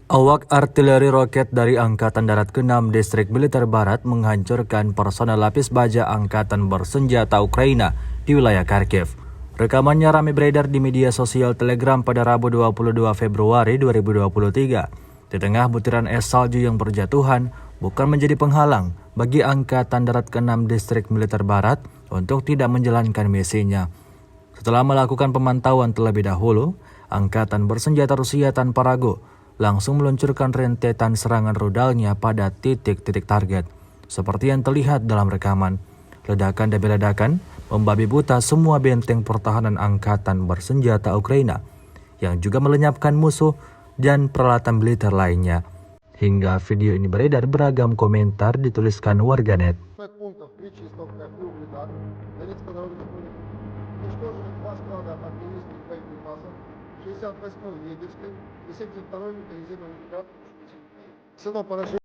Awak artileri roket dari Angkatan Darat ke-6 Distrik Militer Barat menghancurkan personel lapis baja Angkatan Bersenjata Ukraina di wilayah Kharkiv. Rekamannya ramai beredar di media sosial Telegram pada Rabu 22 Februari 2023. Di tengah butiran es salju yang berjatuhan, bukan menjadi penghalang bagi Angkatan Darat ke-6 Distrik Militer Barat untuk tidak menjalankan misinya. Setelah melakukan pemantauan terlebih dahulu, Angkatan Bersenjata Rusia tanpa ragu langsung meluncurkan rentetan serangan rudalnya pada titik-titik target. Seperti yang terlihat dalam rekaman, ledakan demi ledakan membabi buta semua benteng pertahanan Angkatan Bersenjata Ukraina, yang juga melenyapkan musuh dan peralatan militer lainnya. Hingga video ini beredar, beragam komentar dituliskan warganet. Пунктов 3 чистого углерода, Донецкого народного республики, уничтожили 2 склада артиллерийских боеприпасов, 68-й Егерской и 72-й механизированной бригады. Всего поражение